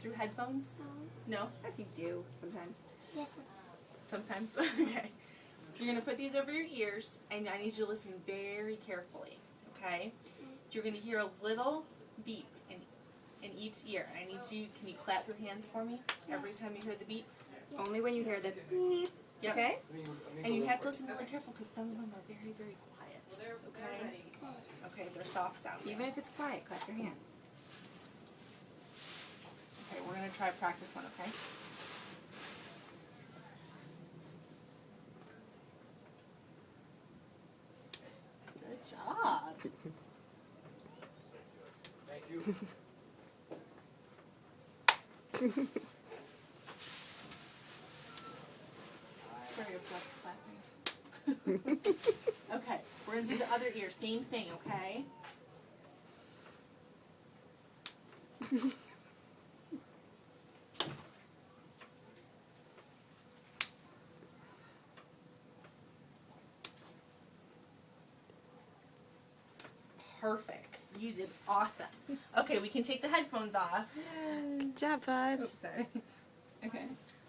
through headphones? No? Yes, you do sometimes. Yes. Sometimes? Okay. You're going to put these over your ears, and I need you to listen very carefully, okay? You're going to hear a little beep in each ear. I need you, can you clap your hands for me every time you hear the beep? Only when you hear the beep. Yep. Okay? And you have to listen really careful because some of them are very, very quiet, okay? Okay, they're soft sounding. Even if it's quiet, clap your hands. Okay, we're going to try practice one, okay? Good job. Thank you. Very abrupt clapping. Okay, we're going to do the other ear. Same thing, okay? Perfect. You did awesome. Okay, we can take the headphones off. Good job, bud. Oops, sorry. Okay.